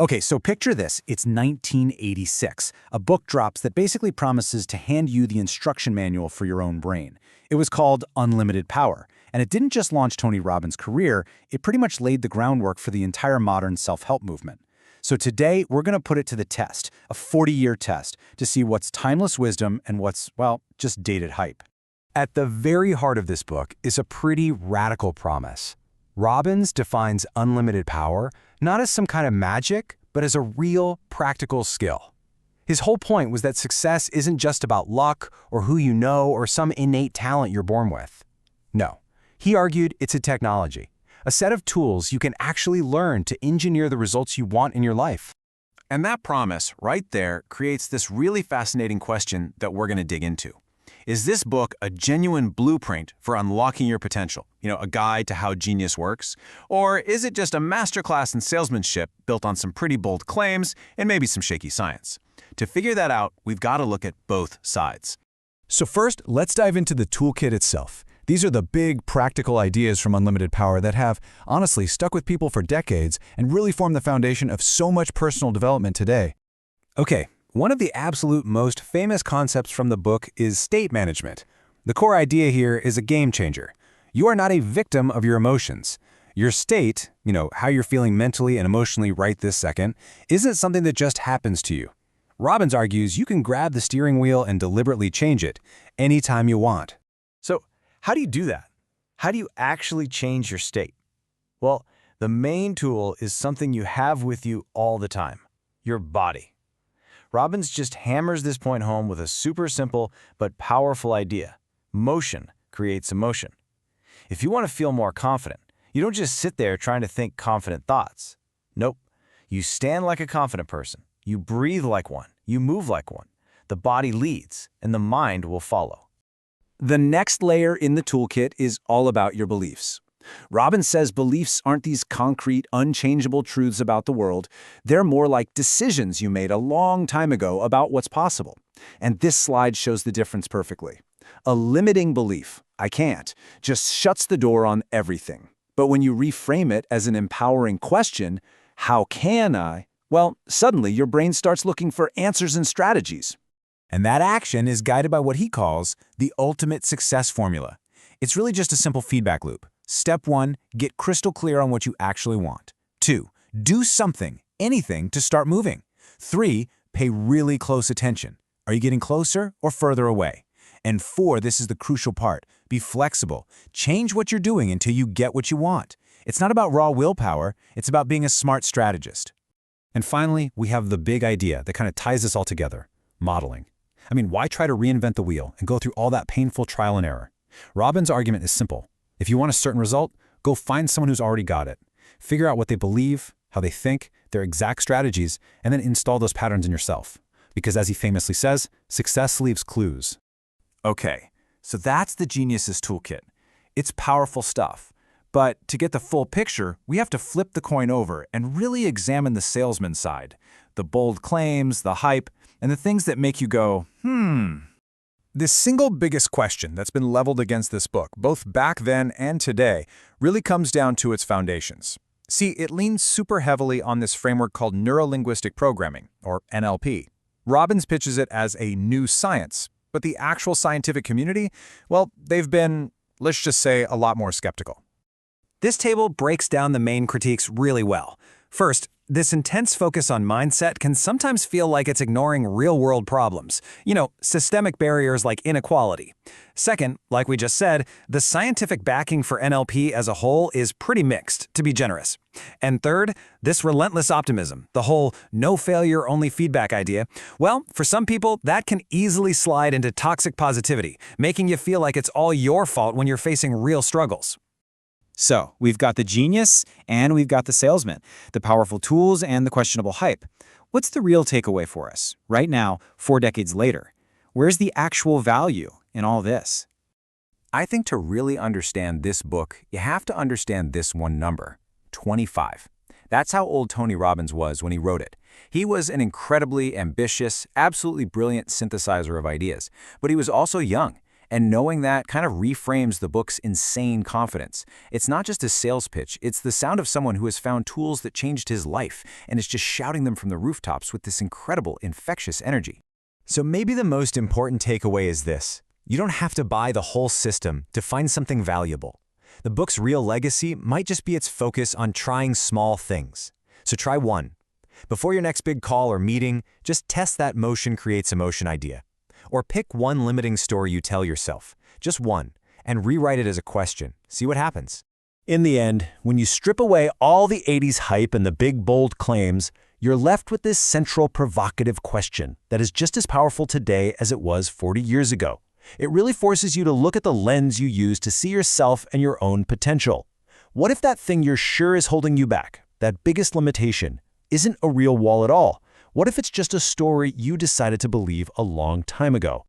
Okay, so picture this. It's 1986. A book drops that basically promises to hand you the instruction manual for your own brain. It was called Unlimited Power, and it didn't just launch Tony Robbins' career, it pretty much laid the groundwork for the entire modern self-help movement. So today, we're going to put it to the test, a 40-year test, to see what's timeless wisdom and what's, well, just dated hype. At the very heart of this book is a pretty radical promise. Robbins defines unlimited power not as some kind of magic, but as a real, practical skill. His whole point was that success isn't just about luck or who you know or some innate talent you're born with. No, he argued it's a technology, a set of tools you can actually learn to engineer the results you want in your life. And that promise, right there, creates this really fascinating question that we're going to dig into. Is this book a genuine blueprint for unlocking your potential? A guide to how genius works? Or is it just a masterclass in salesmanship built on some pretty bold claims and maybe some shaky science? To figure that out, we've got to look at both sides. So first, let's dive into the toolkit itself. These are the big, practical ideas from Unlimited Power that have, honestly, stuck with people for decades and really form the foundation of so much personal development today. Okay, one of the absolute most famous concepts from the book is state management. The core idea here is a game changer. You are not a victim of your emotions. Your state, how you're feeling mentally and emotionally right this second, isn't something that just happens to you. Robbins argues you can grab the steering wheel and deliberately change it anytime you want. So, how do you do that? How do you actually change your state? Well, the main tool is something you have with you all the time, your body. Robbins just hammers this point home with a super simple but powerful idea. Motion creates emotion. If you want to feel more confident, you don't just sit there trying to think confident thoughts. Nope. You stand like a confident person. You breathe like one. You move like one. The body leads, and the mind will follow. The next layer in the toolkit is all about your beliefs. Robbins says beliefs aren't these concrete, unchangeable truths about the world. They're more like decisions you made a long time ago about what's possible. And this slide shows the difference perfectly. A limiting belief, I can't, just shuts the door on everything. But when you reframe it as an empowering question, how can I? Well, suddenly your brain starts looking for answers and strategies. And that action is guided by what he calls the ultimate success formula. It's really just a simple feedback loop. Step 1, get crystal clear on what you actually want. 2, do something, anything to start moving. 3, pay really close attention. Are you getting closer or further away? And 4, this is the crucial part, be flexible. Change what you're doing until you get what you want. It's not about raw willpower, it's about being a smart strategist. And finally, we have the big idea that kind of ties this all together, modeling. Why try to reinvent the wheel and go through all that painful trial and error? Robbins' argument is simple. If you want a certain result, go find someone who's already got it. Figure out what they believe, how they think, their exact strategies, and then install those patterns in yourself. Because as he famously says, success leaves clues. Okay, so that's the Genius's toolkit. It's powerful stuff. But to get the full picture, we have to flip the coin over and really examine the salesman side. The bold claims, the hype, and the things that make you go, The single biggest question that's been leveled against this book, both back then and today, really comes down to its foundations. See, it leans super heavily on this framework called neuro-linguistic programming, or NLP. Robbins pitches it as a new science, but the actual scientific community, well, they've been, let's just say, a lot more skeptical. This table breaks down the main critiques really well. First, this intense focus on mindset can sometimes feel like it's ignoring real-world problems. Systemic barriers like inequality. Second, like we just said, the scientific backing for NLP as a whole is pretty mixed, to be generous. And third, this relentless optimism, the whole no failure, only feedback idea, well, for some people, that can easily slide into toxic positivity, making you feel like it's all your fault when you're facing real struggles. So, we've got the genius and we've got the salesman, the powerful tools and the questionable hype. What's the real takeaway for us, right now, 4 decades later? Where's the actual value in all this? I think to really understand this book, you have to understand this one number, 25. That's how old Tony Robbins was when he wrote it. He was an incredibly ambitious, absolutely brilliant synthesizer of ideas, but he was also young. And knowing that kind of reframes the book's insane confidence. It's not just a sales pitch, it's the sound of someone who has found tools that changed his life and is just shouting them from the rooftops with this incredible, infectious energy. So maybe the most important takeaway is this. You don't have to buy the whole system to find something valuable. The book's real legacy might just be its focus on trying small things. So try one. Before your next big call or meeting, just test that motion creates emotion idea. Or pick one limiting story you tell yourself, just one, and rewrite it as a question. See what happens. In the end, when you strip away all the 80s hype and the big, bold claims, you're left with this central provocative question that is just as powerful today as it was 40 years ago. It really forces you to look at the lens you use to see yourself and your own potential. What if that thing you're sure is holding you back, that biggest limitation, isn't a real wall at all? What if it's just a story you decided to believe a long time ago?